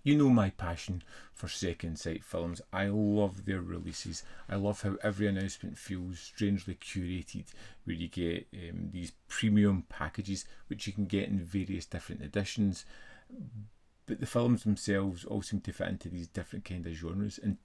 You know my passion for Second Sight films. I love their releases. I love how every announcement feels strangely curated, where you get these premium packages, which you can get in various different editions. But the films themselves all seem to fit into these different kind of genres. And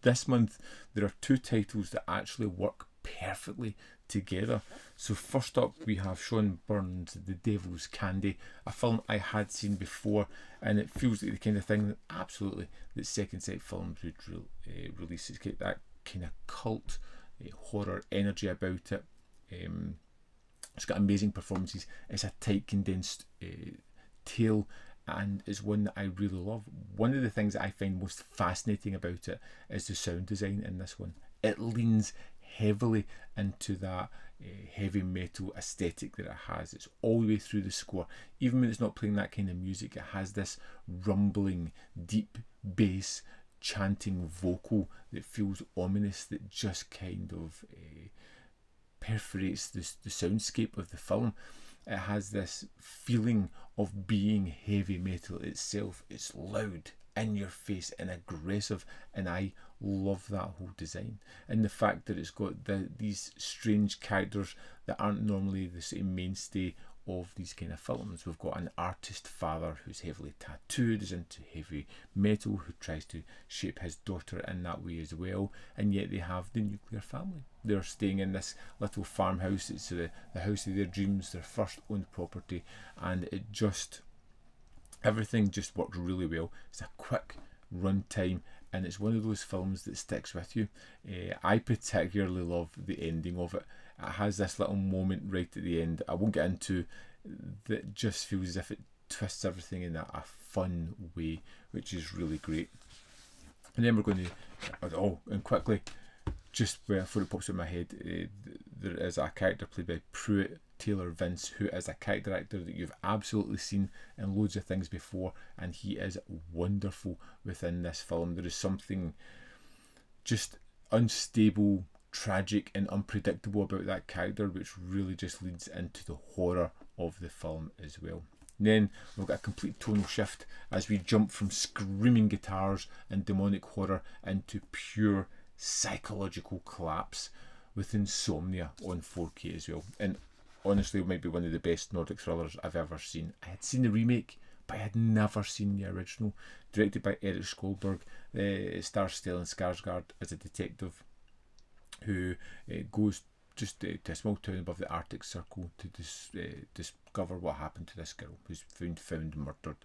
this month, there are two titles that actually work perfectly together. So first up, we have Sean Byrne's The Devil's Candy, a film I had seen before, and it feels like the kind of thing that absolutely that Second Sight films would release. It's got that kind of cult horror energy about it. It's got amazing performances. It's a tight, condensed tale, and it's one that I really love. One of the things that I find most fascinating about it is the sound design in this one. It leans heavily into that heavy metal aesthetic that it has. It's all the way through the score. Even when it's not playing that kind of music, it has this rumbling, deep bass, chanting vocal that feels ominous, that just kind of perforates the soundscape of the film. It has this feeling of being heavy metal itself. It's loud, in your face and aggressive, and I love that whole design. And the fact that it's got these strange characters that aren't normally the same mainstay of these kind of films. We've got an artist father who's heavily tattooed, is into heavy metal, who tries to shape his daughter in that way as well, and yet they have the nuclear family. They're staying in this little farmhouse. It's the house of their dreams, their first owned property, and everything just works really well. It's a quick run time, and it's one of those films that sticks with you. I particularly love the ending of it. It has this little moment right at the end, I won't get into, that just feels as if it twists everything in a fun way, which is really great. And then we're going to, and quickly, just before it pops in my head, there is a character played by Pruitt Taylor Vince, who is a character actor that you've absolutely seen in loads of things before, and he is wonderful within this film. There is something just unstable, tragic and unpredictable about that character, which really just leads into the horror of the film as well. And then we've got a complete tonal shift as we jump from screaming guitars and demonic horror into pure psychological collapse with Insomnia on 4K as well. And honestly, it might be one of the best Nordic thrillers I've ever seen. I had seen the remake, but I had never seen the original. Directed by Erik Skålberg, it stars Stellan Skarsgård as a detective who goes just to a small town above the Arctic Circle to discover what happened to this girl who's found murdered.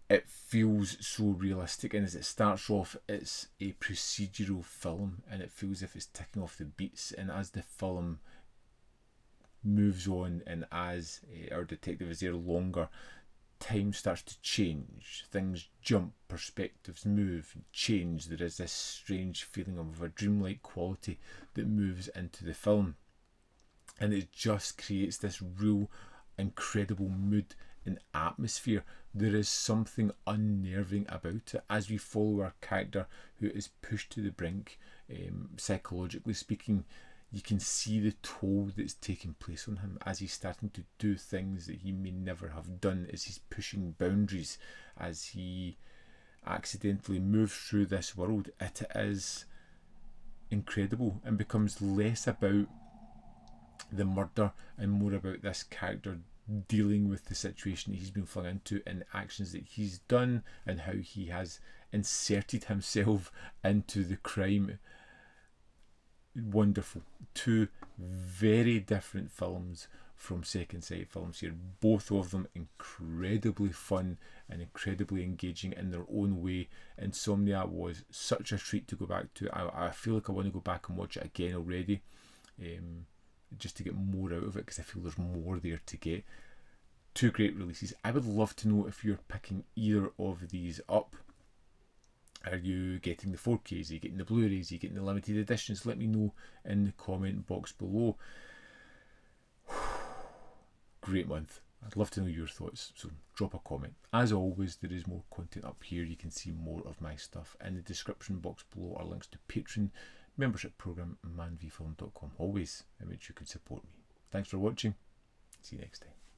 It feels so realistic, and as it starts off, it's a procedural film, and it feels as if it's ticking off the beats. And as the film moves on, and as our detective is there longer, time starts to change. Things jump, perspectives move, change. There is this strange feeling of a dreamlike quality that moves into the film, and it just creates this real incredible mood and atmosphere. There is something unnerving about it as we follow our character who is pushed to the brink, psychologically speaking. You can see the toll that's taking place on him as he's starting to do things that he may never have done, as he's pushing boundaries, as he accidentally moves through this world. It is incredible and becomes less about the murder and more about this character dealing with the situation that he's been flung into and actions that he's done and how he has inserted himself into the crime. Wonderful. Two very different films from Second Sight films here, both of them incredibly fun and incredibly engaging in their own way. Insomnia was such a treat to go back to. I feel like I want to go back and watch it again already, just to get more out of it, because I feel there's more there to get. Two great releases. I would love to know if you're picking either of these up. Are you getting the 4Ks? Are you getting the Blu-rays? Are you getting the limited editions? Let me know in the comment box below. Great month. I'd love to know your thoughts, so drop a comment. As always, there is more content up here. You can see more of my stuff. In the description box below are links to Patreon, membership program, manvfilm.com. Always in which you can support me. Thanks for watching. See you next time.